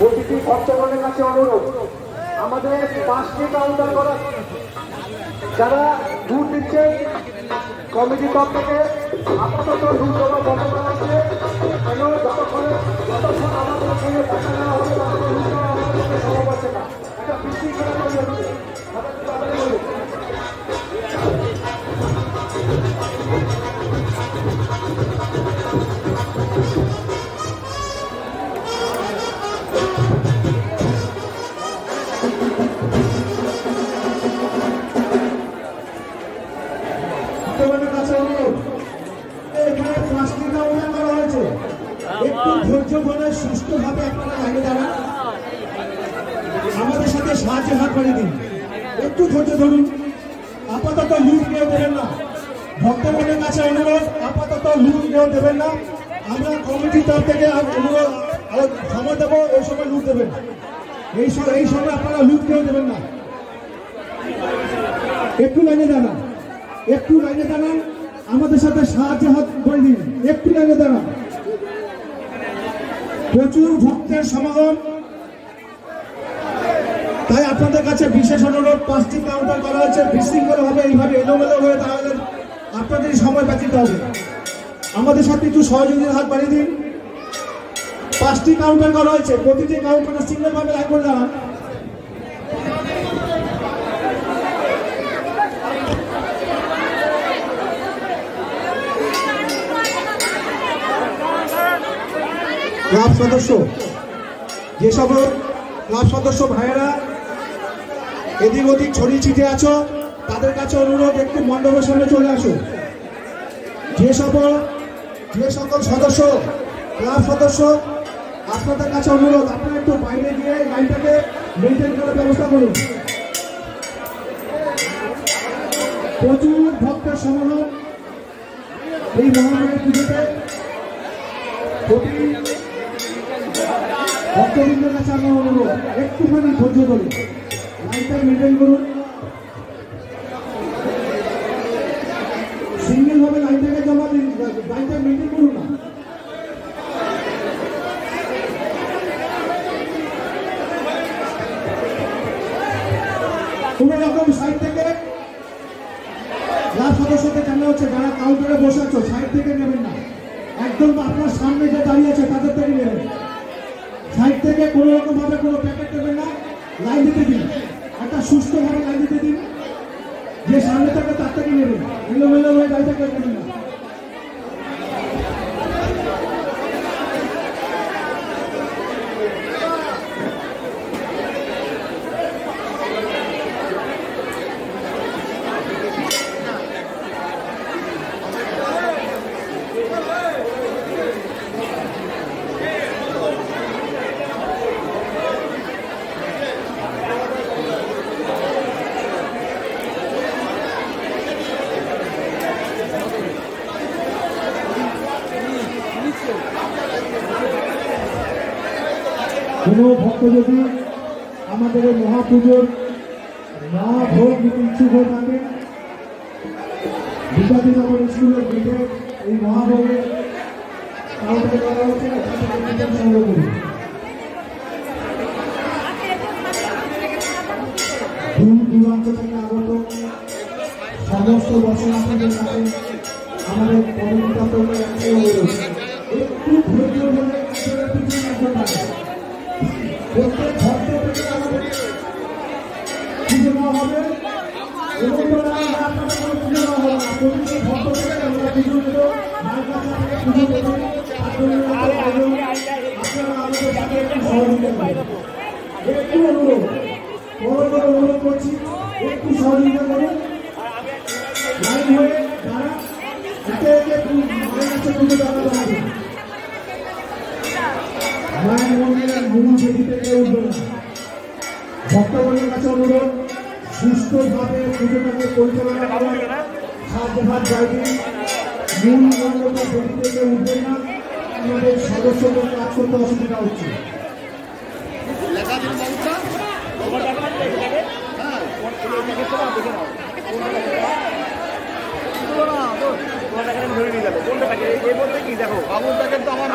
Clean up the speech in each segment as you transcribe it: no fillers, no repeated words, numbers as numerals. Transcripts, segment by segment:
প্রতিটি ভক্তগণের কাছে অনুরোধ, আমাদের 5টি কাউন্টার করা, যারা দুধ দিচ্ছে কমিটির তরফ থেকে আপাতত দুধ দেওয়া বন্ধ করা হচ্ছে। কেন যতক্ষণ আমাদের সঙ্গে দেখা নেওয়া হবে ততক্ষণ দুধ দেওয়া আমাদের পক্ষে সম্ভব হচ্ছে না। একটা বিশৃঙ্খলা তৈরি হচ্ছে। সুস্থভাবে আপনারা লাইনে দাঁড়ান, আমাদের সাথে সাহায্য হাত বাড়িয়ে দিন, একটু ধৈর্য ধরুন। আপাতত লুট কেউ দেবেন না, ভক্তগণের কাছে অনুরোধ, আপাতত লুট কেউ দেবেন না। আমরা কমিটির তরফ থেকে অনুরোধ সময় দেবো, ওই সময় লুট দেবেন, এই সময় আপনারা লুট কেউ দেবেন না। একটু লাইনে দাঁড়ান, একটু লাইনে দাঁড়ান, আমাদের সাথে সাহায্য হাত বাড়িয়ে দিন, একটু লাইনে দাঁড়ান। প্রচুর ভক্তের সমাগম, তাই আপনাদের কাছে বিশেষ অনুরোধ, 5টি কাউন্টার করা হয়েছে। বিশৃঙ্খলা হবে, এইভাবে এলোমেলো হয়ে তাহলে আপনাদের সময় ব্যতীত হবে। আমাদের সাথে একটু সহযোগিতার হাত বাড়িয়ে দিন। 5টি কাউন্টার করা হয়েছে, প্রতিটি কাউন্টারে সিঙ্গেল ভাবে লাইন করে দাঁড়ান। ক্লাব সদস্য, যে সব ক্লাব সদস্য ভাইয়েরা এদিক ওদিক ছড়িয়ে ছিটে আছো, তাদের কাছে অনুরোধ একটু মণ্ডপের সামনে চলে আসো। যে সকল সদস্য, ক্লাব সদস্য, আপনাদের কাছে অনুরোধ, আপনারা একটু বাইরে গিয়ে লাইনটাকে মেনটেন করার ব্যবস্থা করুন। প্রচুর ভক্তের সমাগম এই মহামারীর পুজোতে। ভক্তবৃন্দের কাছে আমার অনুরোধ, একটুখানি ধৈর্য ধরে লাইনটা মেনটেন করুন। সিঙ্গেল ভাবে লাইনটাকে জমা দিন, লাইনটা মেনটেন করুন না। কোন রকম সাইড থেকে ক্লাব সদস্যদের জানা হচ্ছে, যারা কাউন্টারে বসে আছো সাইড থেকে নেবেন না, একদম আপনার সামনে যে দাঁড়িয়ে আছে তাদের থেকে নেবেন। সাইড থেকে কোনো রকম ভাবে কোনো প্যাকেট দেবেন না, লাইন দিতে দিন, একটা সুস্থভাবে লাইন দিতে দিন। যে সামনে থেকে তার থেকে নেবেন, এলোমেলো হয়ে গাড়িটা কেউ নেবেন না। কোনো ভক্ত যদি আমাদের এই মহাপুজোর মহাভোগ ইচ্ছুক হয়ে থাকে, বিদ্যাধীনগর স্কুলের গেটে এই মহাভোগের কাউন্টার করা হচ্ছে, সংগ্রহ করুন। দূর দূরান্ত থেকে আগত সমস্ত দর্শনার্থীদের কাছে আমাদের কমিটির তরফে একটু ধৈর্য ধরে পিছিয়ে আসতে পারে। প্রত্যেক ভক্ত থেকে আমাদের পুজো নেওয়া হবে এবং আপনাদের কোনো পুজো নেওয়া হবে না। প্রতিটি ভক্ত থেকে আমরা পুজো নেব, মায়ের কাছে থেকে পুজো দেব। আপনারা আমাদের সাথে একটু সহযোগিতা করবেন, একটু অনুরোধ, বড় বড় অনুরোধ করছি, একটু সহযোগিতা করুন। লাইন হয়ে যারা একে একে মায়ের কাছে পুজো দেওয়া হবে, মায়ের মন্দিরের মূল বেদি থেকে উঠবে না। ভক্তগণের কাছে অনুরোধ, সুস্থভাবে পুজোটাকে পরিচালনা করার সাহায্য হাত বাড়িয়ে মূল মণ্ডপের বেদি থেকে উঠবে না। আমাদের সদস্যদের কাজ করতে অসুবিধা হচ্ছে। ধরে নিয়ে যাবো কোনটা থাকে এই বলতে কি দেখো বাবুর প্যাকেট তো আমার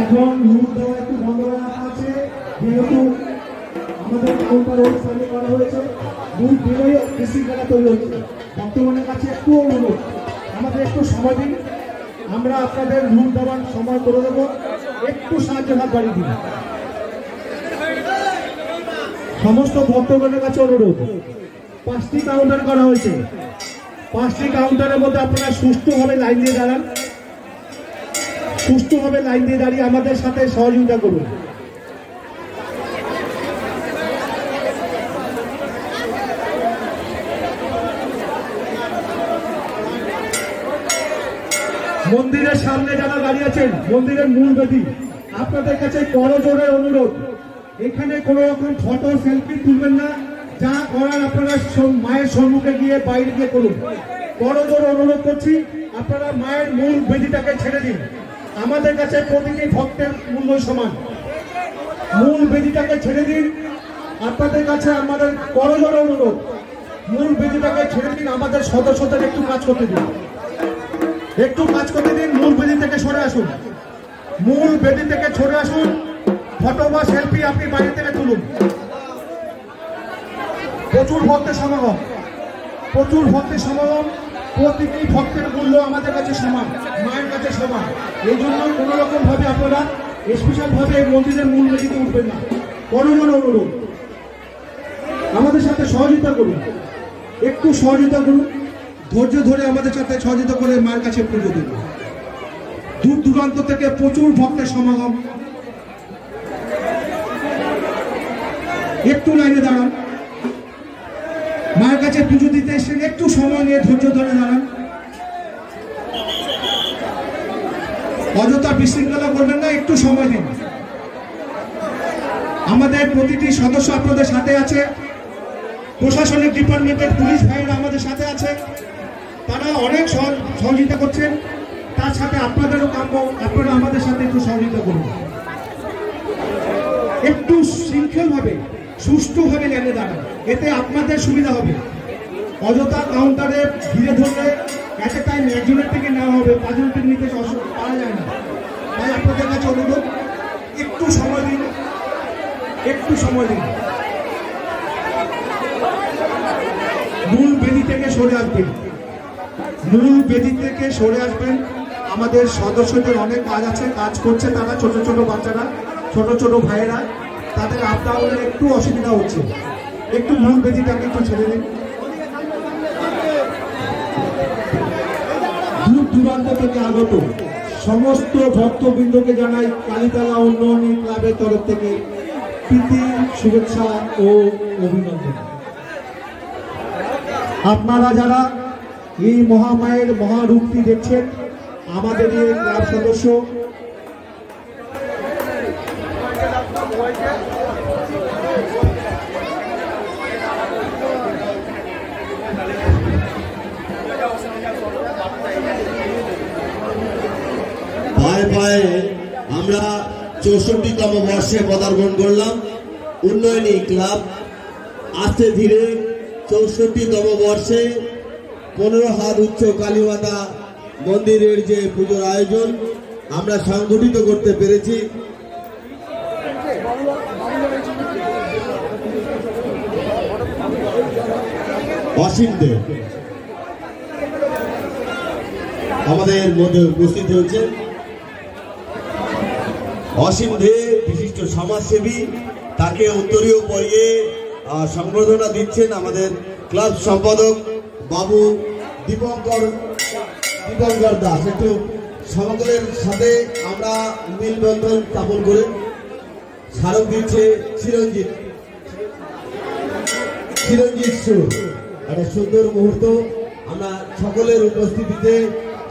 এখন লুট দেওয়া একটু বন্ধ রাখা আছে, যেহেতু আমাদের কাউন্টার ওই সাইডে করা হয়েছে, লুট দিলেই বিশৃঙ্খলা তৈরি হচ্ছে। বর্তমানের কাছে একটু অনুরোধ, আমাদের একটু সময় দিন, আমরা আপনাদের লুট দেওয়ার সময় করে দেবো, একটু সাহায্য হাত বাড়িয়ে দিন। সমস্ত ভক্তগণের কাছে অনুরোধ, 5টি কাউন্টার করা হয়েছে, 5টি কাউন্টারের মধ্যে আপনারা সুষ্ঠুভাবে লাইন দিয়ে দাঁড়ান, সুষ্ঠুভাবে লাইন দিয়ে দাঁড়িয়ে আমাদের সাথে সহযোগিতা করুন। মন্দিরের সামনে যারা দাঁড়িয়ে আছেন, মন্দিরের মূল বেদি, আপনাদের কাছে করজোড়ে অনুরোধ, এখানে কোনো রকম ফটো সেলফি তুলবেন না, যা করার আপনারা মায়ের সম্মুখে গিয়ে বাইরে গিয়ে করুন। করজোড়ে অনুরোধ করছি, আপনারা মায়ের মূল বেদিটাকে ছেড়ে দিন। আমাদের কাছে প্রতিটি ভক্তের মূল্য সমান, মূল বেদিটাকে ছেড়ে দিন। আপনাদের কাছে আমাদের করজোড়ে অনুরোধ, মূল বেদিটাকে ছেড়ে দিন, আমাদের সদস্যদের একটু কাজ করতে দিন, একটু কাজ করতে দিন। মূল বেদি থেকে সরে আসুন, মূল বেদি থেকে সরে আসুন। ফটো বা সেলফি আপনি বাইরে থেকে তুলুন। প্রচুর ভক্তের সমাগম, প্রচুর ভক্তের সমাগম, প্রতিটি ভক্তের মূল্য আমাদের কাছে সমান, মায়ের কাছে সমান। এই জন্য কোনো রকম ভাবে আপনারা স্পেশাল ভাবে মন্দিরের মূল বেদিতে উঠবেন না। করজোড়ে অনুরোধ, আমাদের সাথে সহযোগিতা করুন, একটু সহযোগিতা করুন, ধৈর্য ধরে আমাদের সাথে সহযোগিতা করে মায়ের কাছে পুজো দিন। দূর দূরান্ত থেকে প্রচুর ভক্তের সমাগম, একটু লাইনে দাঁড়ান। মায়ের কাছে পুজো দিতে এসে একটু সময় নিয়ে ধৈর্য ধরে দাঁড়ান। অযথা বিশৃঙ্খলা করবেন না, একটু সময় দিন। আমাদের প্রতিটি সদস্য আপনাদের সাথে আছে, প্রশাসনিক ডিপার্টমেন্টের পুলিশ ভাইরা আমাদের সাথে আছে, তারা অনেক সহযোগিতা করছেন। তার সাথে আপনাদেরও কাম্য, আপনারা আমাদের সাথে একটু সহযোগিতা করুন। একটু শৃঙ্খলভাবে সুষ্ঠুভাবে লাইনে দাঁড়ান, এতে আপনাদের সুবিধা হবে। অযথা কাউন্টারে ধীরে ধরে এট এ টাইম একজনের থেকে নেওয়া হবে, 5 জনের থেকে নিতে পারা যায় না। তাই আপনাদের কাছে অনুরোধ, একটু সময় দিন, একটু সময় দিন। মূল বেদি থেকে সরে আসবেন, মূল বেদি থেকে সরে আসবেন। আমাদের সদস্যদের অনেক কাজ আছে, কাজ করছে তারা, ছোট ছোট বাচ্চারা, ছোট ছোট ভাইয়েরা, তাদের আপ ডাউনে একটু অসুবিধা হচ্ছে, একটু মূল বেদিটাকে একটু ছেড়ে দিন। দূর দূরান্ত থেকে আগত সমস্ত ভক্তবৃন্দকে জানাই কালীতলা উন্নয়নী ক্লাবের তরফ থেকে প্রীতি, শুভেচ্ছা ও অভিনন্দন। আপনারা যারা এই মহামায়ের মহারূপটি দেখছেন, আমাদের এই ক্লাব সদস্য, পায়ে পায়ে আমরা 64তম বর্ষে পদার্পণ করলাম। উন্নয়নী ক্লাব আস্তে ধীরে 64তম বর্ষে 15 হাত উচ্চ কালীমাতা মন্দিরের যে পুজোর আয়োজন আমরা সংগঠিত করতে পেরেছি। অসীম দে আমাদের মধ্যে উপস্থিত হয়েছে। অসীম দে বিশিষ্ট সমাজসেবী, তাকে উত্তরীয় পরিয়ে সংবর্ধনা দিচ্ছেন আমাদের ক্লাব সম্পাদক বাবু দীপঙ্কর দাস। একটু সকলের সাথে আমরা মিলবন্ধন স্থাপন করে স্মারক দিচ্ছে চিরঞ্জিত সুর। একটা সুন্দর মুহূর্ত আমরা সকলের উপস্থিতিতে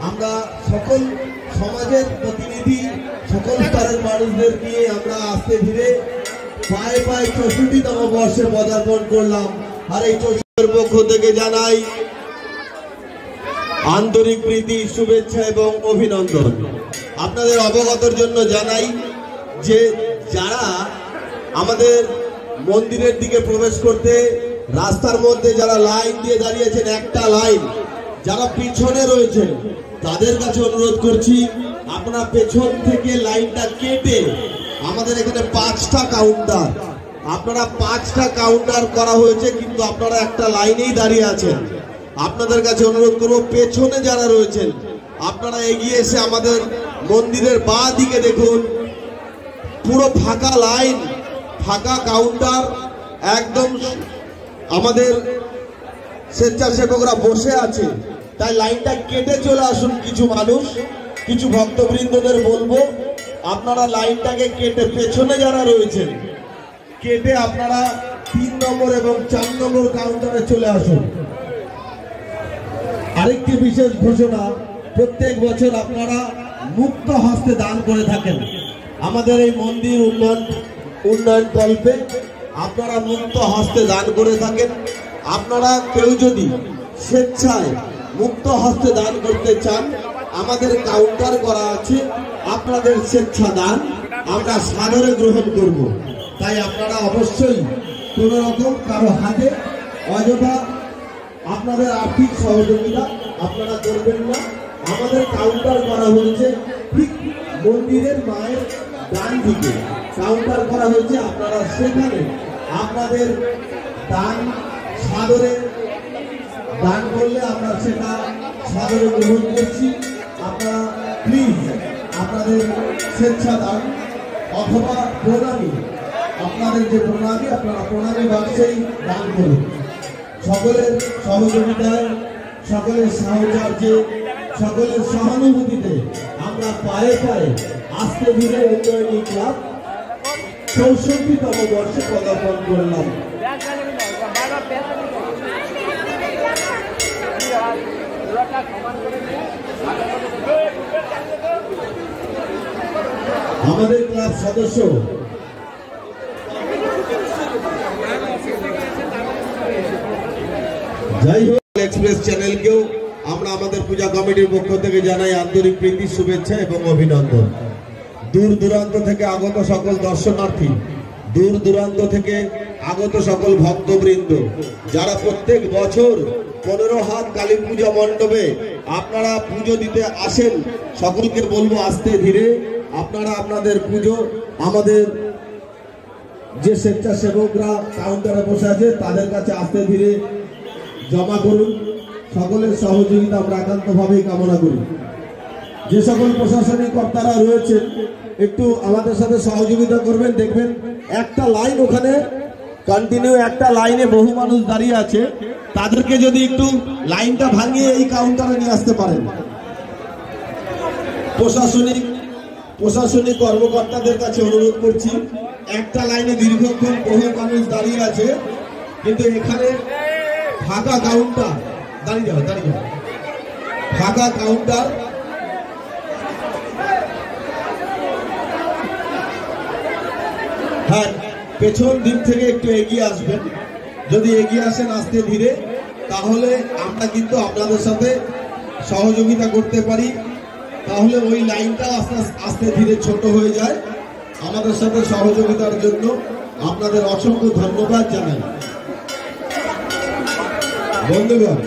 আমরা সকল সমাজের প্রতিনিধি, সকল স্তরের মানুষদের নিয়ে আমরা আস্তে ধীরে পায়ে পায়ে 64তম বর্ষে পদার্পণ করলাম। আর এই 64 পক্ষ থেকে জানাই আন্তরিক প্রীতি, শুভেচ্ছা এবং অভিনন্দন। আপনাদের অবগতর জন্য জানাই যে যারা আমাদের মন্দিরের দিকে প্রবেশ করতে রাস্তার মধ্যে যারা লাইন দিয়ে দাঁড়িয়েছেন, একটা লাইন, যারা পিছনে রয়েছেন তাদের কাছে অনুরোধ করছি আপনারা পেছন থেকে লাইনটা কেটে, আমাদের এখানে 5টা কাউন্টার, আপনারা 5টা কাউন্টার করা হয়েছে কিন্তু আপনারা একটা লাইনেই দাঁড়িয়ে আছেন। আপনাদের কাছে অনুরোধ করব পেছনে যারা রয়েছেন আপনারা এগিয়ে এসে আমাদের মন্দিরের বাঁ দিকে দেখুন, পুরো ফাঁকা লাইন, ফাঁকা কাউন্টার, একদম আমাদের স্বেচ্ছাসেবকরা বসে আছে। তাই লাইনটা কেটে চলে আসুন। কিছু মানুষ, কিছু ভক্তবৃন্দদের বলবো আপনারা লাইনটাকে কেটে পেছনে যারা রয়েছেন কেটে আপনারা 3 নম্বর এবং 4 নম্বর কাউন্টারে চলে আসুন। আরেকটি বিশেষ ঘোষণা, প্রত্যেক বছর আপনারা মুক্ত হস্তে দান করে থাকেন। আমাদের এই মন্দির উন্নয়ন কল্পে আপনারা মুক্ত হস্তে দান করে থাকেন। আপনারা কেউ যদি স্বেচ্ছায় মুক্ত হস্তে দান করতে চান, আমাদের কাউন্টার করা আছে, আপনাদের স্বেচ্ছা দান আমরা সাদরে গ্রহণ করব। তাই আপনারা অবশ্যই কোনো রকম কারো হাতে অযথা আপনাদের আর্থিক সহযোগিতা আপনারা করবেন না। আমাদের কাউন্টার করা হয়েছে ঠিক মন্দিরের মায়ের ডান দিকে কাউন্টার করা হয়েছে। আপনারা সেখানে আপনাদের দান সাদরে দান করলে আমরা সেটা সাদরে গ্রহণ করছি। আপনারা প্লিজ আপনাদের স্বেচ্ছা দান অথবা প্রণামী, আপনাদের যে প্রণামী আপনারা প্রণামী বাক্সেই দান করুন। সকলের সহযোগিতায়, সকলের সাহচর্যে, সকলের সহানুভূতিতে আমরা পায়ে পায়ে আস্তে ধীরে উন্নয়নী ক্লাব 64তম বর্ষে পদার্পণ করলাম। আমাদের ক্লাব সদস্য যাই হোক, এক্সপ্রেস চ্যানেলকেও আমরা আমাদের পূজা কমিটির পক্ষ থেকে জানাই আন্তরিক প্রীতি, শুভেচ্ছা এবং অভিনন্দন। দূর দূরান্ত থেকে আগত সকল দর্শনার্থী, দূর দূরান্ত থেকে আগত সকল ভক্তবৃন্দ যারা প্রত্যেক বছর 15 হাত কালী পূজা মণ্ডপে আপনারা পুজো দিতে আসেন, সকলকে বলবো আস্তে ধীরে আপনারা আপনাদের পুজো আমাদের যে স্বেচ্ছাসেবকরা কাউন্টারে বসে আছে তাদের কাছে আস্তে ধীরে জমা করুন। সকলের সহযোগিতা আমরা একান্তভাবেই কামনা করি। যে সকল প্রশাসনিক কর্তারা রয়েছেন একটু আমাদের সাথে সহযোগিতা করবেন। দেখবেন একটা লাইন ওখানে কন্টিনিউ, একটা লাইনে বহু মানুষ দাঁড়িয়ে আছে, তাদেরকে যদি একটু লাইনটা ভাঙিয়ে এই কাউন্টারে নিয়ে আসতে পারেন। প্রশাসনিক কর্মকর্তাদের কাছে অনুরোধ করছি, একটা লাইনে দীর্ঘক্ষণ বহু মানুষ দাঁড়িয়ে আছে কিন্তু এখানে ফাঁকা কাউন্টার, দাঁড়িয়ে যাও ফাঁকা কাউন্টার, হ্যাঁ পেছন দিক থেকে একটু এগিয়ে আসবেন। যদি এগিয়ে আসেন আস্তে ধীরে, তাহলে আমরা কিন্তু আপনাদের সাথে সহযোগিতা করতে পারি। তাহলে ওই লাইনটা আস্তে আস্তে ধীরে ছোট হয়ে যায়। আমাদের সাথে সহযোগিতার জন্য আপনাদের অসংখ্য ধন্যবাদ জানাই। বন্ধুগণ,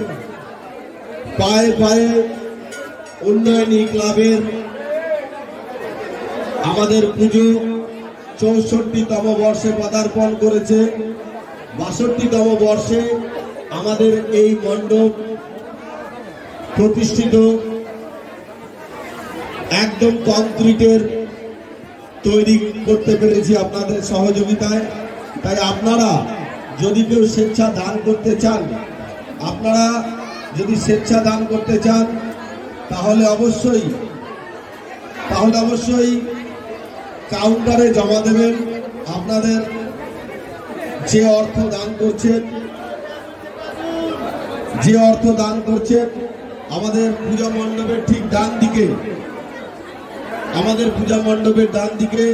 পায়ে পায়ে উন্নয়নী ক্লাবের আমাদের পুজো 64তম বর্ষে পদার্পণ করেছে। 62তম বর্ষে আমাদের এই মণ্ডপ প্রতিষ্ঠিত একদম কংক্রিটের তৈরি করতে পেরেছি আপনাদের সহযোগিতায়। তাই আপনারা যদি কেউ স্বেচ্ছা দান করতে চান, আপনারা যদি স্বেচ্ছা দান করতে চান তাহলে অবশ্যই কাউন্টারে জমা দেবেন। আপনাদের যে অর্থ দান করছেন আমাদের পূজা মণ্ডপের ঠিক ডান দিকে, আমাদের পূজা মণ্ডপের ডান দিকে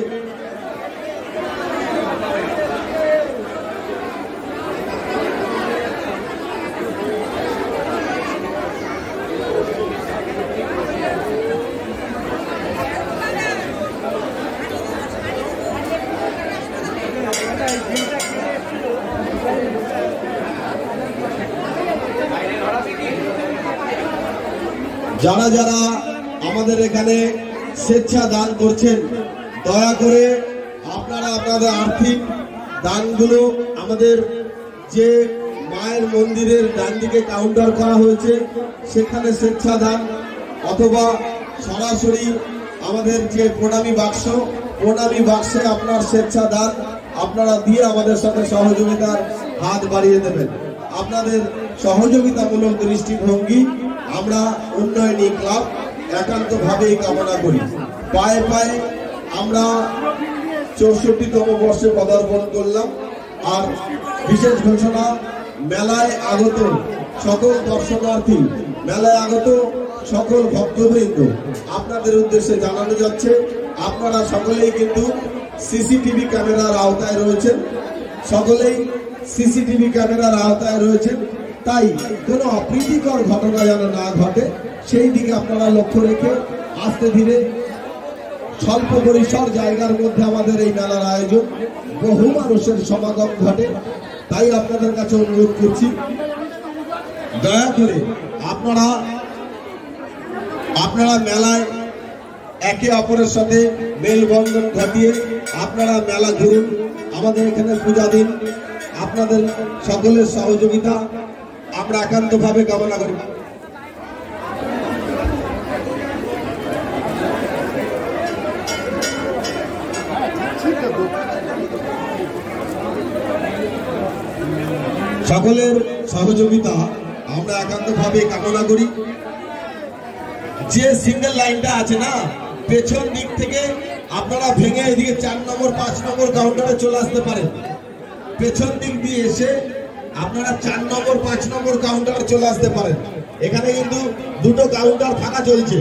যারা যারা আমাদের এখানে স্বেচ্ছা দান করছেন, দয়া করে আপনারা আপনাদের আর্থিক দানগুলো আমাদের যে মায়ের মন্দিরের ডান দিকে কাউন্টার করা হয়েছে সেখানে স্বেচ্ছা দান, অথবা সরাসরি আমাদের যে প্রণামী বাক্সে আপনার স্বেচ্ছা দান আপনারা দিয়ে আমাদের সাথে সহযোগিতার হাত বাড়িয়ে দেবেন। আপনাদের সহযোগিতামূলক দৃষ্টিভঙ্গি আমরা উন্নয়নী ক্লাব একান্তভাবেই কামনা করি। পায়ে পায়ে আমরা 64তম বর্ষে পদার্পণ করলাম। আর বিশেষ ঘোষণা, মেলায় আগত সকল দর্শনার্থী, মেলায় আগত সকল ভক্তবৃন্দ, আপনাদের উদ্দেশ্যে জানানো যাচ্ছে আপনারা সকলেই কিন্তু সিসিটিভি ক্যামেরার আওতায় রয়েছেন, সকলেই সিসিটিভি ক্যামেরার আওতায় রয়েছেন। তাই কোনো অপ্রীতিকর ঘটনা যেন না ঘটে সেই দিকে আপনারা লক্ষ্য রেখে আস্তে ধীরে স্বল্প পরিসর জায়গার মধ্যে আমাদের এই মেলার আয়োজন, বহু মানুষের সমাগম ঘটে। তাই আপনাদের কাছে অনুরোধ করছি, দয়া করে আপনারা মেলায় একে অপরের সাথে মেলবন্ধন ঘটিয়ে আপনারা মেলা ঘুরুন, আমাদের এখানে পূজা দিন। আপনাদের সকলের সহযোগিতা আমরা একান্তভাবে কামনা করি। সকলের সহযোগিতা আমরা একান্তভাবে কামনা করি। যে সিঙ্গেল লাইনটা আছে না, পেছন দিক থেকে আপনারা ভেঙে এদিকে 4 নম্বর 5 নম্বর কাউন্টারে চলে আসতে পারেন। পেছন দিক দিয়ে এসে আপনারা 4 নম্বর 5 নম্বর কাউন্টারে চলে আসতে পারেন। এখানে কিন্তু দুটো কাউন্টার ফাঁকা চলছে।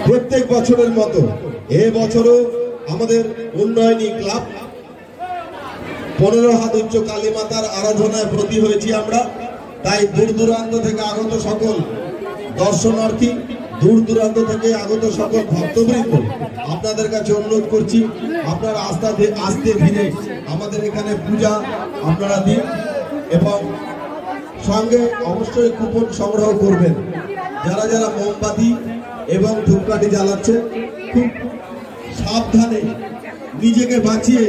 প্রত্যেক বছরের মতো এবছরও আমাদের উন্নয়নী ক্লাব 15 হাত উচ্চ কালী মাতার আরাধনায় ব্রতী হয়েছি আমরা। তাই দূর দূরান্ত থেকে আগত সকল দর্শনার্থী, দূর দূরান্ত থেকে আগত সকল ভক্তবৃন্দ, আপনাদের কাছে অনুরোধ করছি আপনারা আস্তে ধীরে আমাদের এখানে পূজা আপনারা দিন এবং সঙ্গে অবশ্যই কুপন সংগ্রহ করবেন। যারা যারা মোমবাতি এবং ধূপকাঠি জ্বালাচ্ছেন খুব সাবধানে নিজেকে বাঁচিয়ে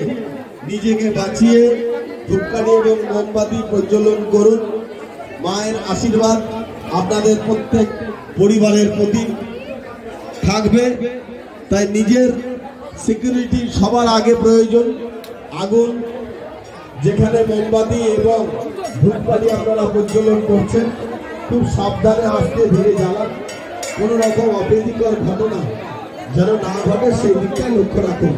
ধূপকাঠি এবং মোমবাতি প্রজ্বলন করুন। মায়ের আশীর্বাদ আপনাদের প্রত্যেক পরিবারের প্রতি থাকবে। তাই নিজের সিকিউরিটি সবার আগে প্রয়োজন। আগুন যেখানে মোমবাতি এবং ধূপকাঠি আপনারা প্রজ্বলন করছেন খুব সাবধানে আস্তে ধীরে জ্বালান। কোনো রকম অপ্রীতিকর ঘটনা যেন না ঘটে সেই দিকটাই লক্ষ্য রাখুন।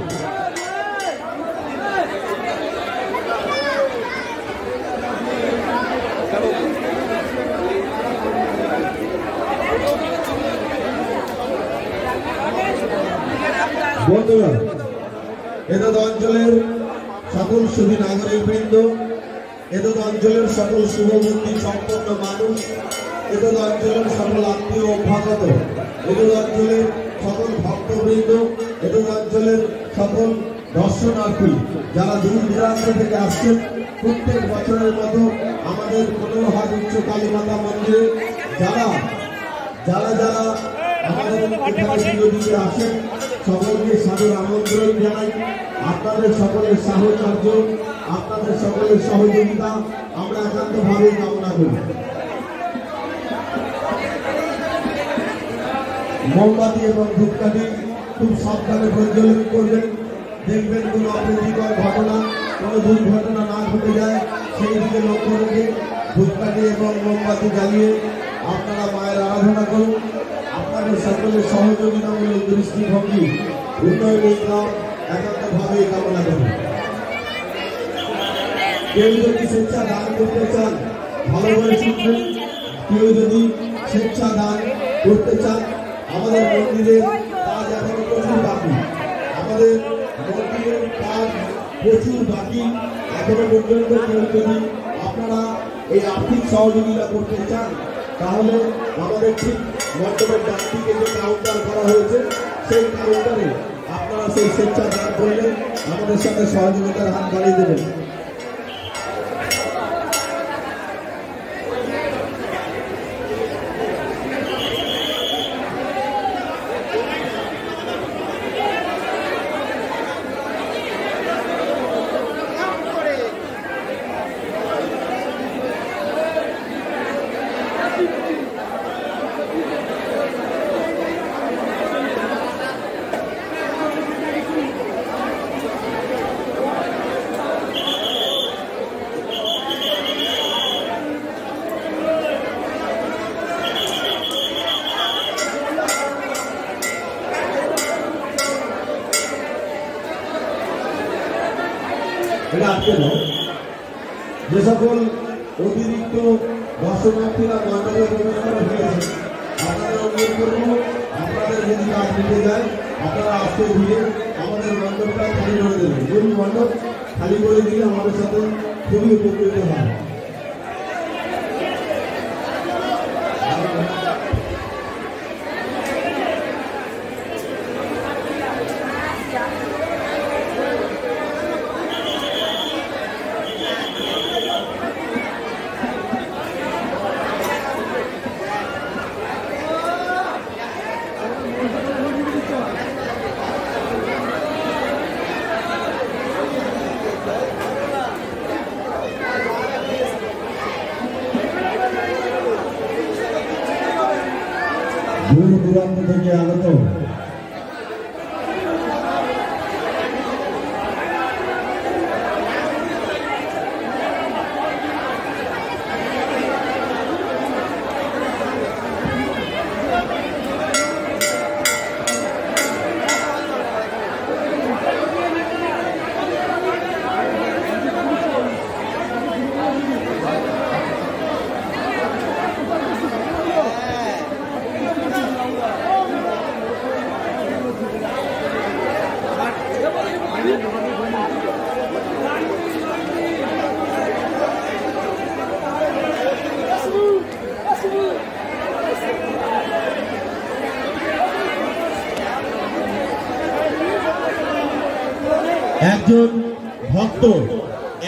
বন্ধুরা, এতদ অঞ্চলের সকল সুধী নাগরিকবৃন্দ, এতদ অঞ্চলের সকল শুভবুদ্ধি সম্পন্ন মানুষ, এতদ অঞ্চলের সকল আত্মীয় অভ্যাগত, এতদ অঞ্চলের সকল ভক্তবৃন্দ, এতদ অঞ্চলের সকল দর্শনার্থী যারা দূর দূরান্ত থেকে আসছেন, প্রত্যেক বছরের মতো আমাদের 15 হাত উচ্চ কালী মাতা মন্দিরে যারা আমাদের এখানে পুজো দিতে আসেন সকলকে সাদর আমন্ত্রণ জানাই। আপনাদের সকলের সাহচর্য, আপনাদের সকলের সহযোগিতা আমরা একান্তভাবে কামনা করি। মোমবাতি এবং ধূপকাঠি খুব সাবধানে প্রজ্বলন করবেন। দেখবেন কোনো অপ্রীতিকর ঘটনা, কোনো দুর্ঘটনা না ঘটে যায় সেই দিকে লক্ষ্য রেখে ধূপকাঠি এবং মোমবাতি জ্বালিয়ে আপনারা মায়ের আরাধনা করুন। আপনাদের সকলের সহযোগিতামূলক দৃষ্টিভঙ্গি উন্নয়নী ক্লাব একান্তভাবেই কামনা করুন। কেউ যদি স্বেচ্ছা দান করতে চান ভালোভাবে শুনবেন। কেউ যদি স্বেচ্ছা দান করতে চান, আমাদের মন্দিরের কাজ এখনো প্রচুর বাকি। আমাদের মন্দিরের কাজ প্রচুর বাকি এখনো পর্যন্ত। কেউ যদি আপনারা এই আর্থিক সহযোগিতা করতে চান, তাহলে আমাদের ঠিক মণ্ডপের ডান দিকে যে কাউন্টার করা হয়েছে, সেই কাউন্টারে আপনারা সেই স্বেচ্ছা দান করলে আমাদের সাথে সহযোগিতার হাত বাড়িয়ে দেবেন। যে সকল অতিরিক্ত দর্শনার্থীরা মণ্ডপে প্রবেশ করে ফেলেছে, আপনারা অনুরোধ করবো আপনাদের যদি কাজ মিটে যায় আপনারা আজকে ধীরে আমাদের মণ্ডপটা খালি করে দেবেন। যদি মণ্ডপ খালি করে দিলে আমাদের সাথে খুবই উপকৃত হয়। দূর দূরান্ত থেকে আগত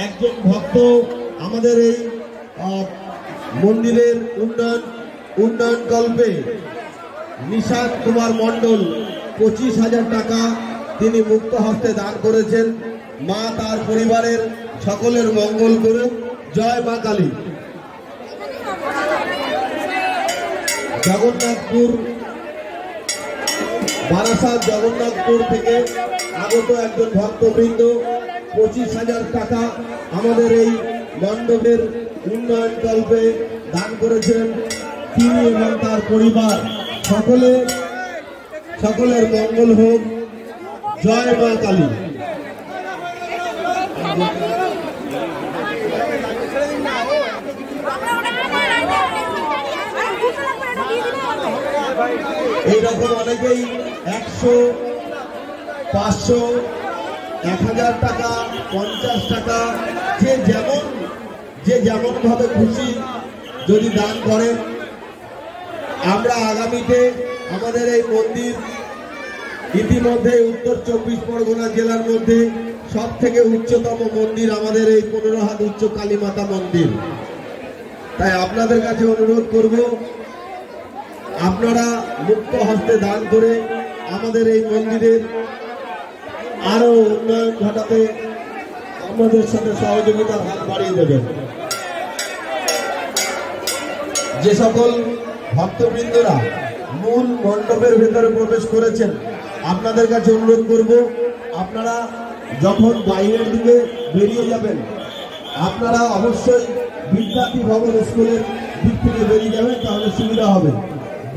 একজন ভক্ত আমাদের এই মন্দিরের উন্নয়ন কল্পে নিশাদ কুমার মণ্ডল 25,000 টাকা তিনি মুক্ত হস্তে দান করেছেন। মা তার পরিবারের সকলের মঙ্গল করুক। জয় মা কালী। জগন্নাথপুর বারাসাত জগন্নাথপুর থেকে আগত একজন ভক্তবৃন্দ 25,000 টাকা আমাদের এই মণ্ডপের উন্নয়ন কল্পে দান করেছেন। তিনি এবং তার পরিবার সকলের মঙ্গল হোক। জয় মা কালী। এইরকম অনেকেই 100, 500, 1000 টাকা, 50 টাকা যে যেমন ভাবে খুশি যদি দান করেন। আমরা আগামীতে আমাদের এই মন্দির ইতিমধ্যে উত্তর 24 পরগনা জেলার মধ্যে সব থেকে উচ্চতম মন্দির আমাদের এই 15 হাত উচ্চ কালী মাতা মন্দির। তাই আপনাদের কাছে অনুরোধ করব, আপনারা মুক্ত হস্তে দান করে আমাদের এই মন্দিরের আরো উন্নয়ন ঘটাতে আমাদের সাথে সহযোগিতার হাত বাড়িয়ে দেবেন। যে সকল ভক্তবৃন্দরা মূল মণ্ডপের ভেতরে প্রবেশ করেছেন, আপনাদের কাছে অনুরোধ করব, আপনারা যখন বাইরের দিকে বেরিয়ে যাবেন আপনারা অবশ্যই বিদ্যার্থী ভবন স্কুলের দিক থেকে বেরিয়ে যাবেন, তাহলে সুবিধা হবে।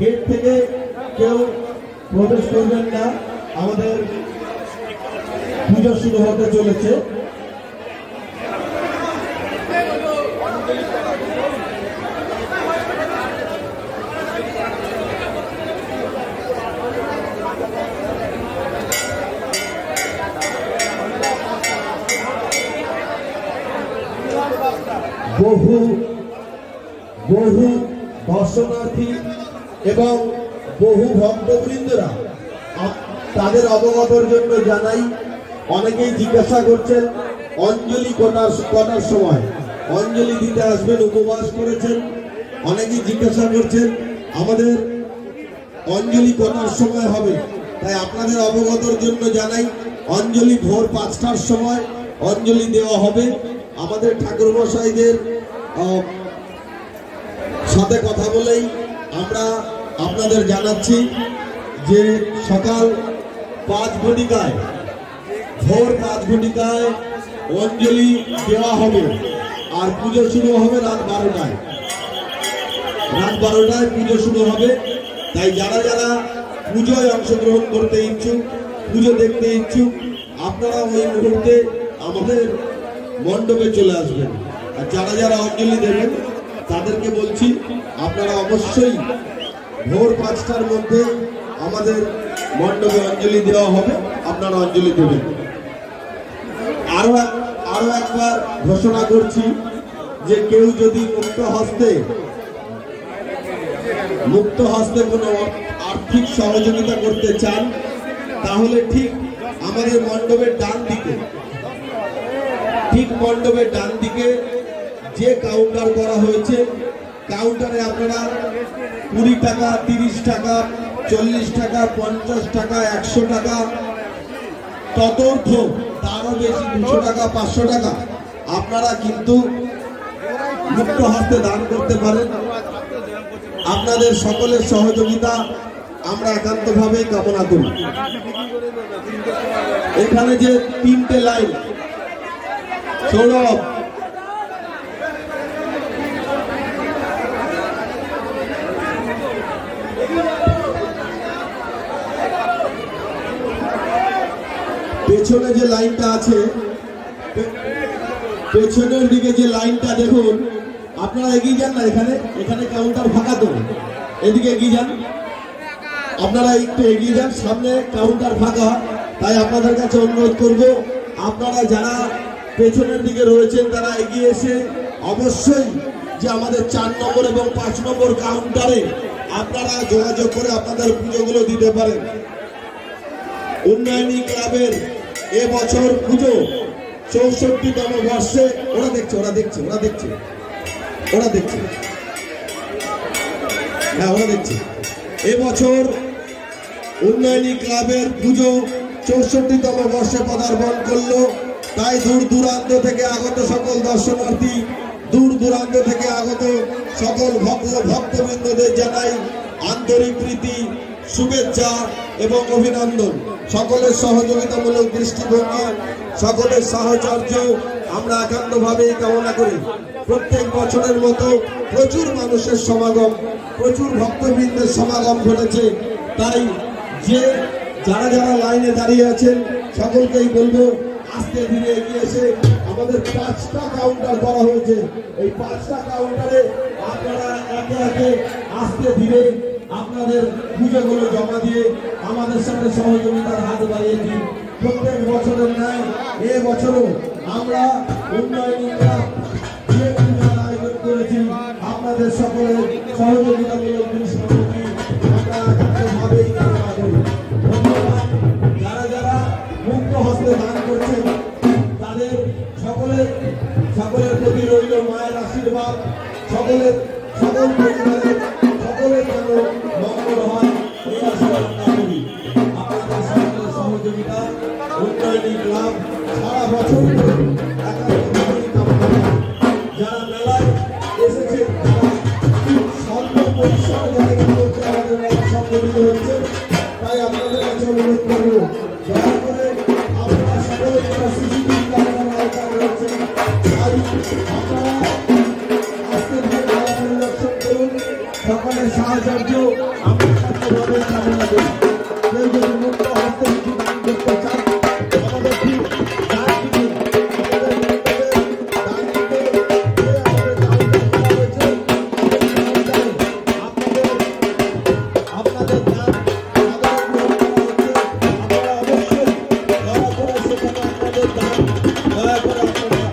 গেট থেকে কেউ প্রবেশ করবেন না। আমাদের পুজো শুরু হতে চলেছে। বহু বহু দর্শনার্থী এবং বহু ভক্তবৃন্দরা তাদের অবগতর জন্য জানাই, অনেকেই জিজ্ঞাসা করছেন অঞ্জলি কটার সময় অঞ্জলি দিতে আসবেন, উপবাস করেছেন। অনেকেই জিজ্ঞাসা করছেন আমাদের অঞ্জলি কটার সময় হবে, তাই আপনাদের অবগতর জন্য জানাই অঞ্জলি ভোর 5টার সময় অঞ্জলি দেওয়া হবে। আমাদের ঠাকুর মশাইদের সাথে কথা বলেই আমরা আপনাদের জানাচ্ছি যে সকাল 5 ঘটিকায় ভোর 5 ঘটিকায় অঞ্জলি দেওয়া হবে আর পুজো শুরু হবে রাত 12টায়। রাত 12টায় পুজো শুরু হবে। তাই যারা যারা পুজোয় অংশগ্রহণ করতে ইচ্ছুক, পুজো দেখতে ইচ্ছুক, আপনারা ওই মুহূর্তে আমাদের মণ্ডপে চলে আসবেন। আর যারা যারা অঞ্জলি দেবেন তাদেরকে বলছি আপনারা অবশ্যই ভোর 5টার মধ্যে আমাদের মণ্ডপে অঞ্জলি দেওয়া হবে, আপনারা অঞ্জলি দেবেন। আরো একবার ঘোষণা করছি যে কেউ যদি মুক্ত হস্তে কোনো আর্থিক সহযোগিতা করতে চান তাহলে ঠিক আমাদের মণ্ডপের ডান দিকে যে কাউন্টার করা হয়েছে, কাউন্টারে আপনারা 20 টাকা, 30 টাকা, 40 টাকা, 50 টাকা, 100 টাকা, ততর্থ তারও বেশি 200 টাকা, 500 টাকা আপনারা কিন্তু মুক্ত হস্তে দান করতে পারেন। আপনাদের সকলের সহযোগিতা আমরা একান্তভাবে কামনা করি। এখানে যে 3টে লাইন, সৌরভ পেছনে যে লাইনটা আছে, পেছনের দিকে যে লাইনটা দেখুন, আপনারা এগিয়ে যান না, এখানে কাউন্টার ফাঁকা তো, এদিকে এগিয়ে যান, আপনারা একটু এগিয়ে যান, সামনে কাউন্টার ফাঁকা। তাই আপনাদের কাছে অনুরোধ করব আপনারা যারা পেছনের দিকে রয়েছেন তারা এগিয়ে এসে অবশ্যই যে আমাদের 4 নম্বর এবং 5 নম্বর কাউন্টারে আপনারা যোগাযোগ করে আপনাদের পুজোগুলো দিতে পারেন। উন্নয়নী ক্লাবের এবছর পুজো 64তম বর্ষে, ওরা দেখছে এবছর উন্নয়নী ক্লাবের পুজো 64তম বর্ষে পদার্পণ করলো। তাই দূর দূরান্ত থেকে আগত সকল দর্শনার্থী, দূর দূরান্ত থেকে আগত সকল ভক্তবৃন্দদের জানাই আন্তরিক প্রীতি, শুভেচ্ছা এবং অভিনন্দন। সকলের সহযোগিতামূলক দৃষ্টিভঙ্গি, সকলের সাহচর্য আমরা একান্তভাবেই কামনা করি। প্রত্যেক বছরের মতো প্রচুর মানুষের সমাগম, প্রচুর ভক্তবৃন্দের সমাগম ঘটেছে। তাই যারা যারা লাইনে দাঁড়িয়ে আছেন সকলকেই বলবো আস্তে ধীরে এগিয়ে এসে, আমাদের 5টা কাউন্টার করা হয়েছে, এই 5টা কাউন্টারে আপনারা একে একে আস্তে ধীরে আপনাদের পুজোগুলো জমা দিয়ে আমাদের সাথে সহযোগিতার হাত বাড়িয়ে দিন। প্রত্যেক বছরের ন্যায় এবছরও আমরা উন্নয়নী ক্লাব যে পূজার আয়োজন করেছি, আপনাদের সকলের সহযোগিতামূলক দৃষ্টিভঙ্গি আমরা একান্তভাবেই কামনা করি। ধন্যবাদ। যারা যারা মুক্ত হস্তে দান করছেন তাদের সকলের প্রতি রইল মায়ের আশীর্বাদ, সকল পরিবারের সকলের যেন মঙ্গল হয় এই আশা কামনা করি। আপনাদের সকলের সহযোগিতা উন্নয়নী ক্লাব সারা বছর একান্তভাবেই কামনা করে। যারা মেলায় এসেছে তারা সর্বপরিসর জায়গা করতে আমাদের মেলা সংগঠিত হয়েছে। তাই আপনাদের কাছে অনুরোধ করব দয়া করে আপনারা সকলে যারা সিসিটিভি ক্যামেরার আওতায় রয়েছেন তাই আপনারা আজকের যে মেলা পরিদর্শন করুন, সকলের সাহায্য আমরা একান্তভাবে কামনা করি। কেউ যদি মুক্ত হস্তে কিছু দান করতে চান আমাদের ঠিক ডান দিকে, আমাদের মণ্ডপের ডান দিকে যে আমাদের কাউন্টার করা হয়েছে, আপনাদের দান গ্রহণ করা হচ্ছে। আপনারা অবশ্যই দয়া করে সেখানে আপনাদের দান দয়া করে আপনারা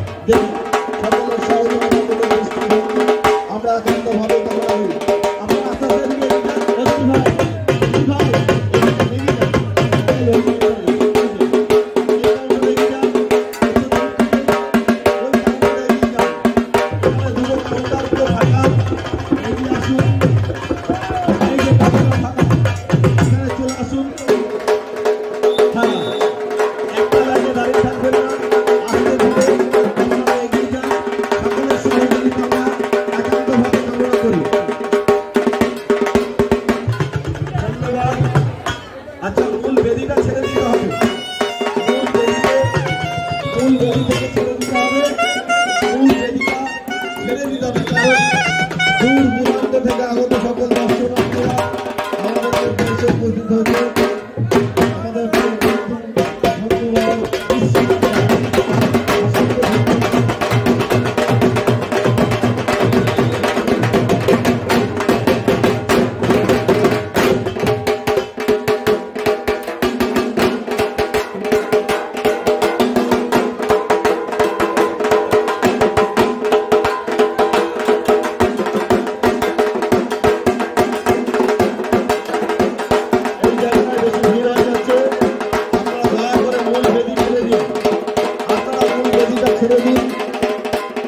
ছেড়ে দিন,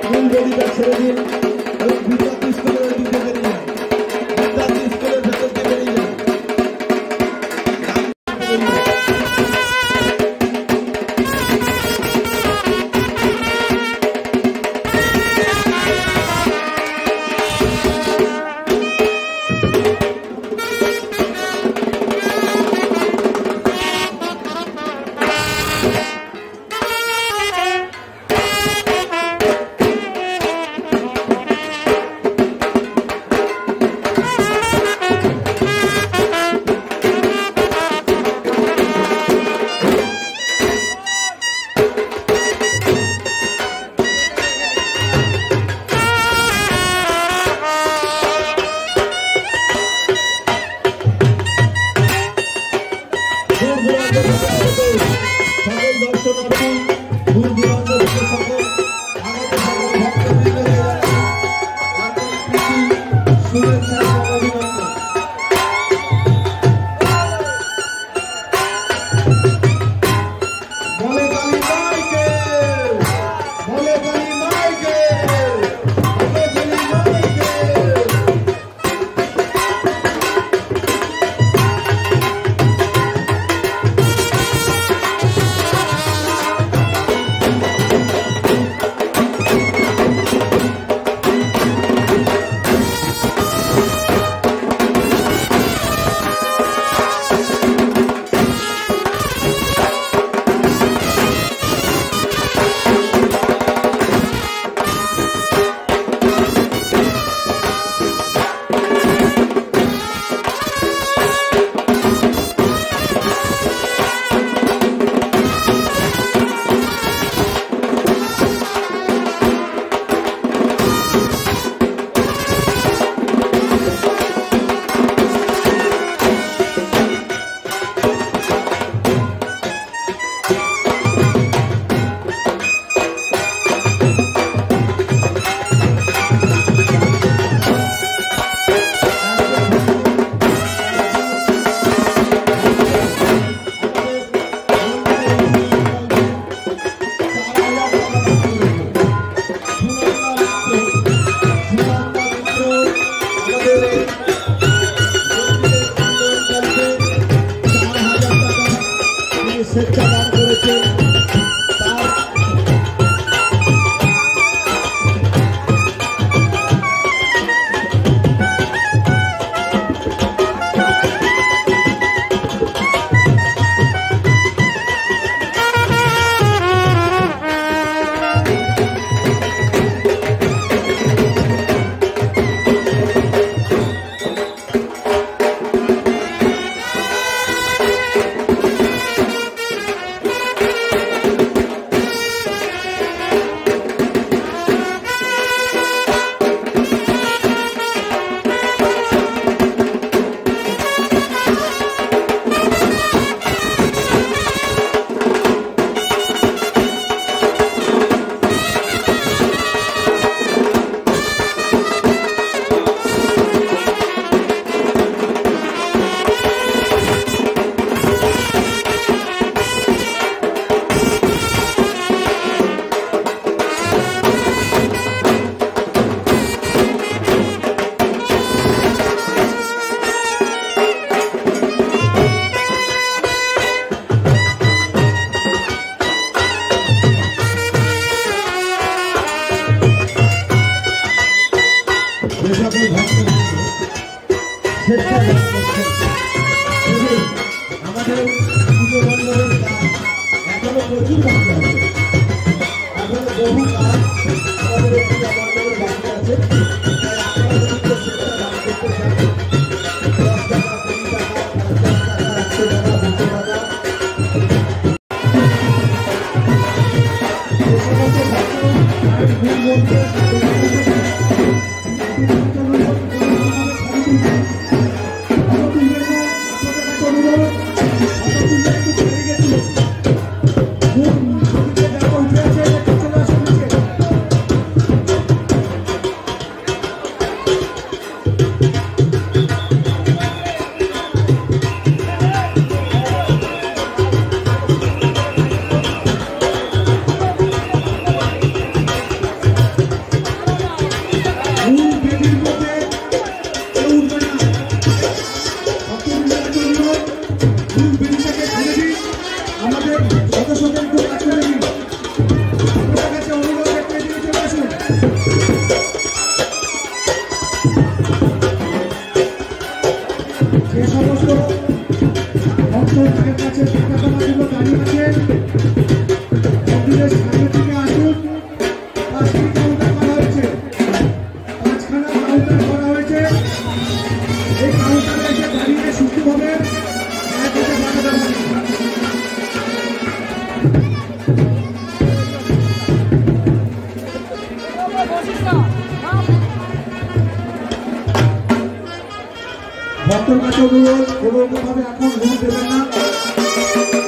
মূল বেদিটা ছেড়ে দিন এবং বিদ্যার্থী স্কুলের দিক থেকে বেরিয়ে যান, বিদ্যার্থী স্কুলের ভেতর থেকে বেরিয়ে যান। সকল দর্শনার্থী, দূর দূরান্ত থেকে সকল আগত সকল ভক্তবৃন্দ আন্তরিক প্রীতি, শুভেচ্ছা এবং অভিনন্দন। বলে কালী মাইকে, বলে কালী মাইকে, বলে কালী মাইকে। স্বেচ্ছাদান করেছেন তার আমাদের পুজো মণ্ডলের কাজ এখনো প্রচুর বাকি আছে, এখনো বহু কাজ আমাদের পূজা মণ্ডলের বাকি আছে। তাই আপনারা যদি প্রত্যেকটা দান করতে চান, 10 টাকা, 20 টাকা, 50 টাকা, 100 টাকা, 200 টাকা, যে সমস্ত যে সমস্ত ভক্তদের কাছে টিকাদানগুলো দাঁড়িয়ে আছেন মন্দিরের সামনে থেকে আসুন। 5টি কাউন্টার করা হয়েছে, 5খানা কাউন্টার করা হয়েছে। এই কাউন্টারে এসে দাঁড়িয়ে সুস্থভাবে ভক্তর কাছে অনুরোধ, কোনো ভাবে এখন ভুল দেবেন না।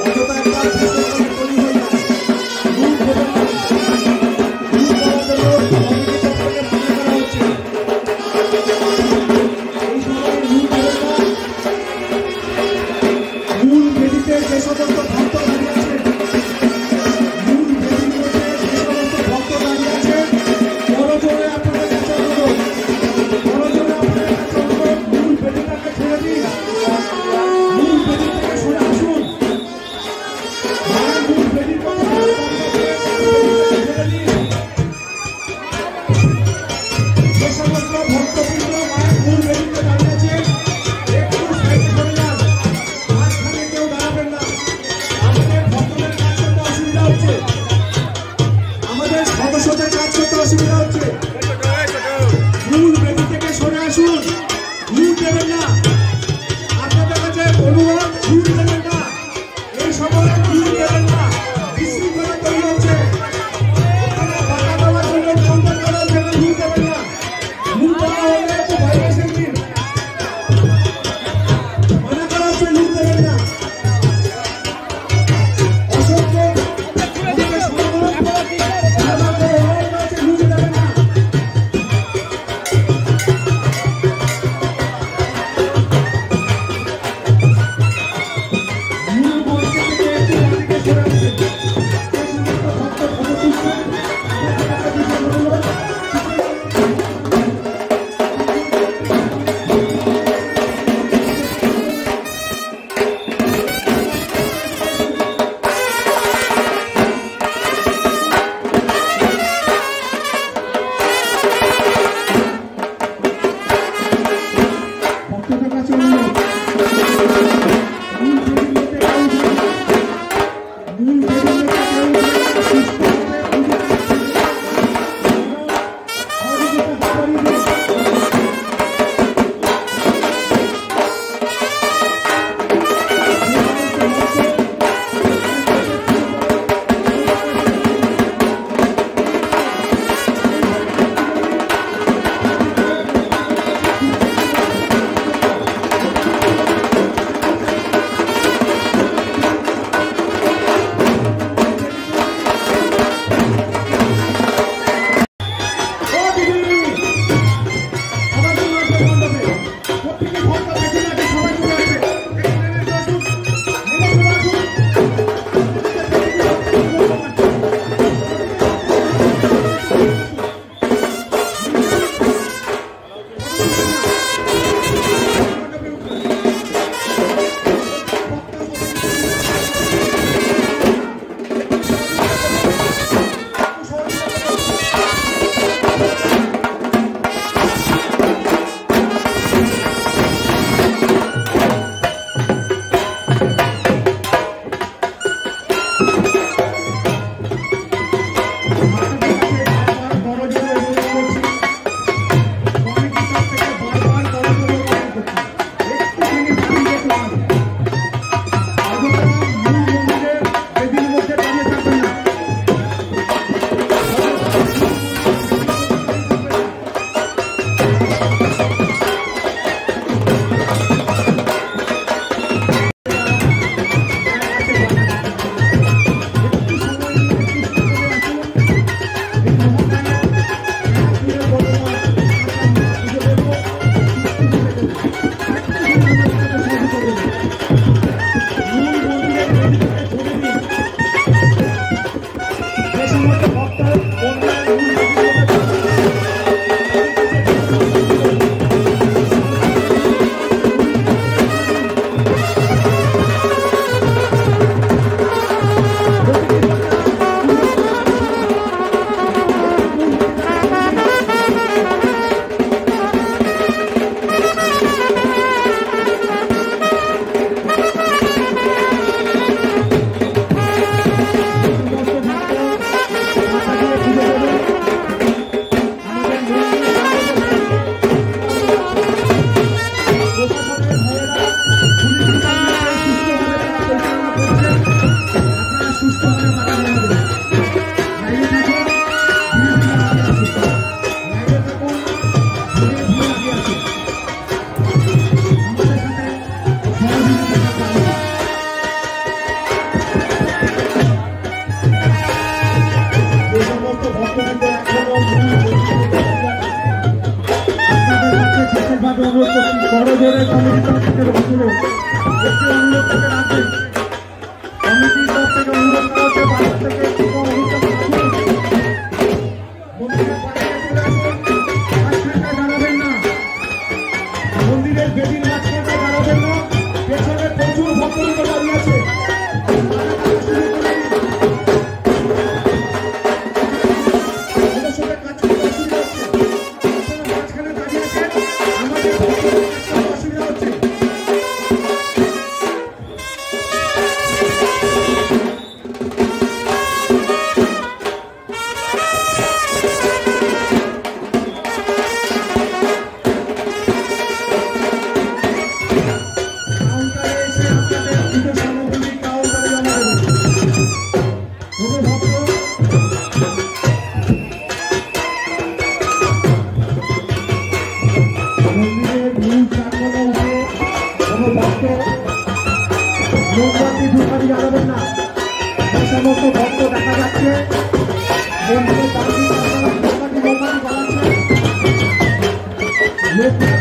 অযথা একটা ভুল হয়ে যায়, ভুল দেবেন না। ভুল দেওয়ার জন্য কমিটি পক্ষকে মানা করা হচ্ছে। এই সময় ভুল দেবেন না। মূল বেদিতে যে সমস্ত ভক্ত দাঁড়িয়ে আছে, মূল বেদিগুলোতে যে সমস্ত ভক্ত দাঁড়িয়ে আছে, বড় জোরে আপনাদের কাছে অনুরোধ, বড় জোরে আপনাদের কাছে অনুরোধ, মূল বেদিটাকে ছেড়ে দিন। মূল বেদি থেকে সরে আসুন। মূল বেদির কথা ছেড়ে দিন। যে সমস্ত ভক্তবৃন্দ মায়ের মূল বেদিতে দাঁড়িয়ে আছে, একটু সাইডে সরে যান। মাঝখানে কেউ দাঁড়াবেন না। আমাদের ভক্তদের কাজ করতে অসুবিধা হচ্ছে, আমাদের সদস্যদের কাজ করতে অসুবিধা হচ্ছে। মূল বেদি থেকে সরে আসুন, লুট দেবেন না। আপনাদের কাছে অনুরোধ, লুট দেবেন না। এই সময় লুট দেবেন না। বিশৃঙ্খলা তৈরি হচ্ছে, এখানে বাধা দেওয়ার জন্য কাউন্টার করা হচ্ছে, লুট দেবেন না। লুট দেওয়া হলে একটু ভাইব্রেশন দিন। মানা করা হচ্ছে, লুট দেবেন না। অসংখ্য আমাদের সমাগম, আমাদের অনুরোধ আছে, লুট দেবেন না। কিন্তু এখনো আপনাদের কাছে বিশেষভাবে অনুরোধ করছি, বড় জোরে কমিটির তরফ থেকে বলছিল একটি অনুরোধ থেকে রাখবেন। কমিটির তরফ থেকে অনুরোধ করা হচ্ছে বাইরে থেকে একটু কম অভিযোগ মন্দিরের বাইরে চলে আসুন, মাঝখানটায় দাঁড়াবেন না, মন্দিরের বেদির মাঝখানটায় দাঁড়াবেন না, পেছনে প্রচুর ভক্তবৃন্দ দাঁড়িয়ে আছে। সমস্ত ভক্ত দেখা যাচ্ছে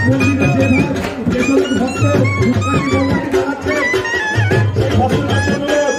মন্দিরের মন্দিরে যে সমস্ত ভক্ত ধূপকাঠি মোমবাতি জ্বালাচ্ছে সেই ভক্তের কাছে অনুরোধ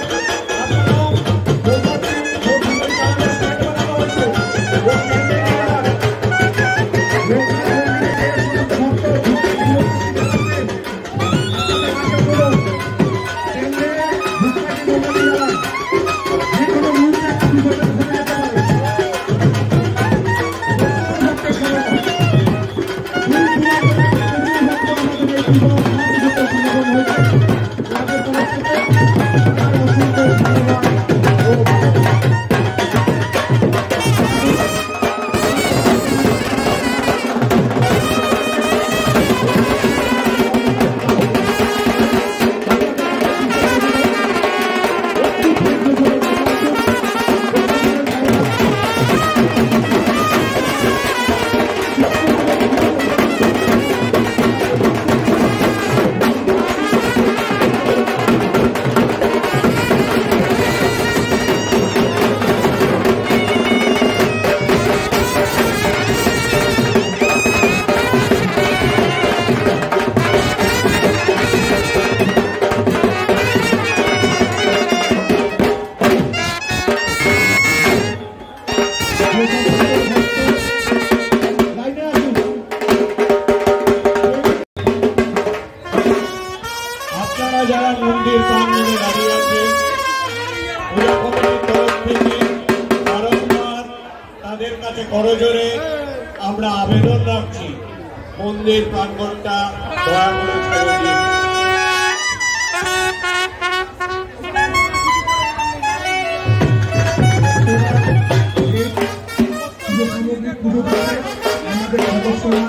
যারা মন্দির প্রাঙ্গণে দাঁড়িয়ে আছে বারংবার তাদের কাছে করজোরে আমরা আবেদন রাখছি, মন্দির প্রাঙ্গণটা দয়া করে ছেড়ে দিন। আমাদের সদস্যরা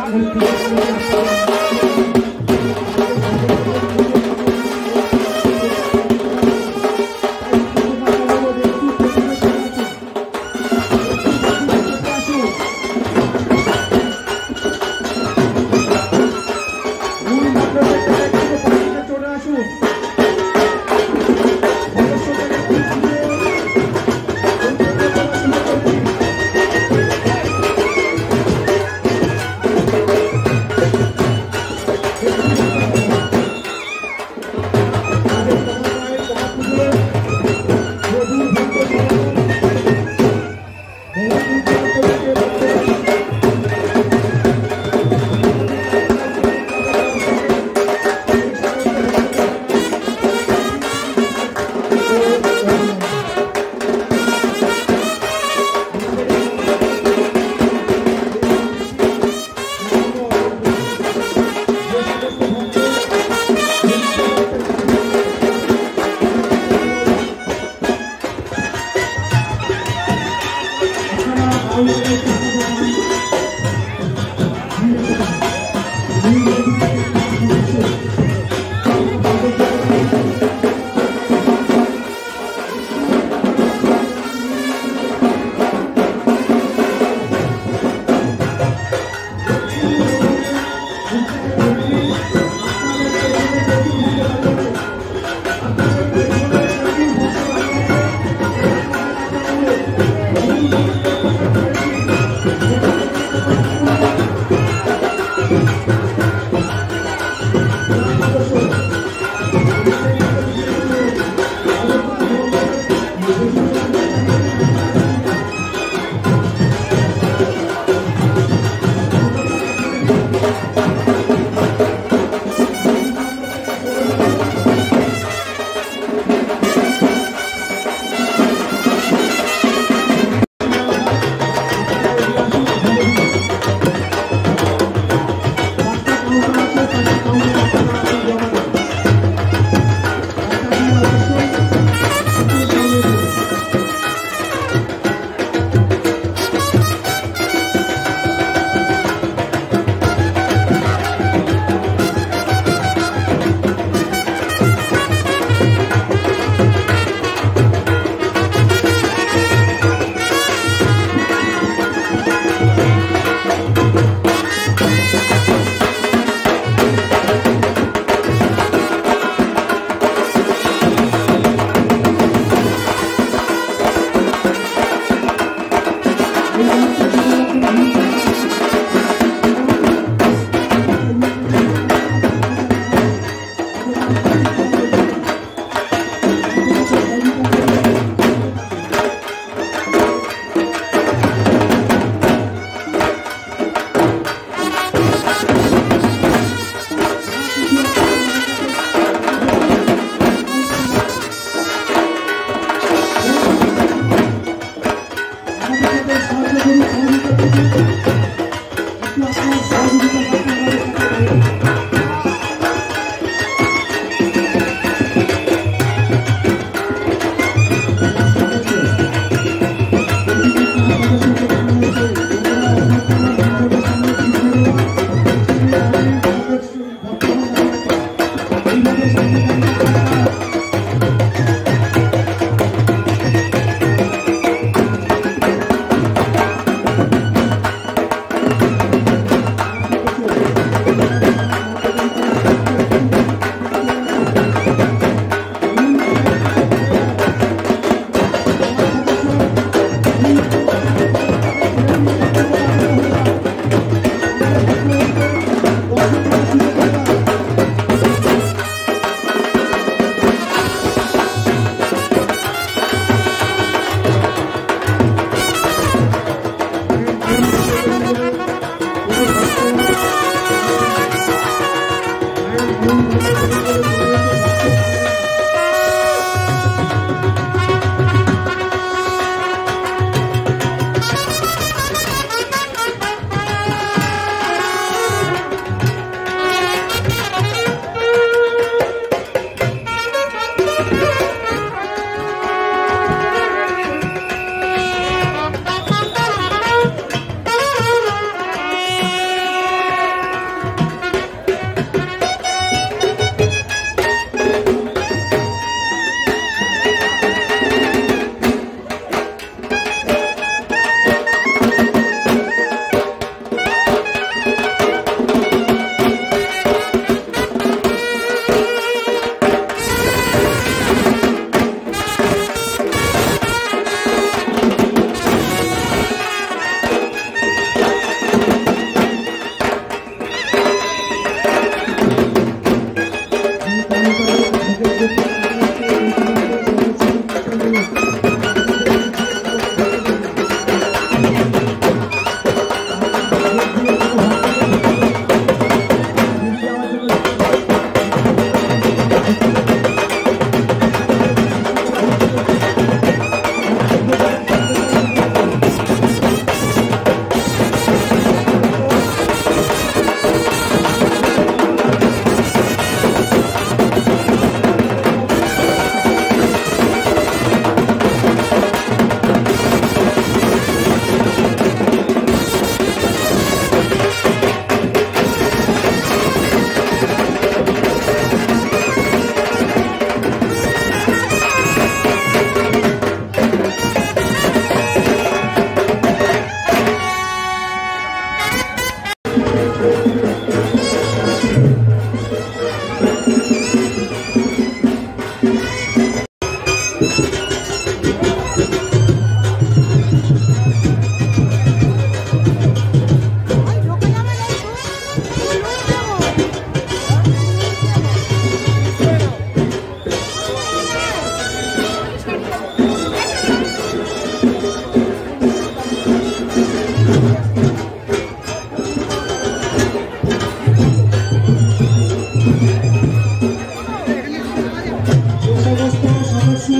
সমস্ত সদস্য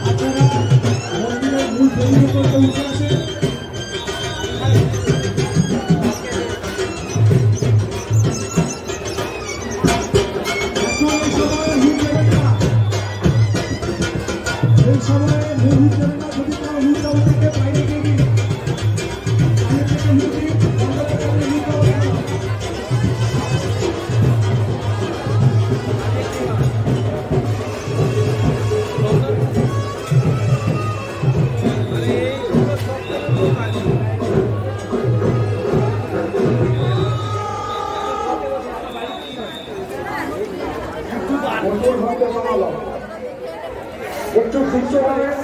আপনারা মন্দিরের মূল মন্দির করতে উঠে আসেন। এই সময়ে হুট দেবেন না, যদি কোনো হুট দেওয়া থাকে বাইরে গিয়ে দিন। বাইরে থেকে হুট দিন, বন্ধ থেকে আপনি হুট দেওয়া থাকে না। একটু সুস্থ হবে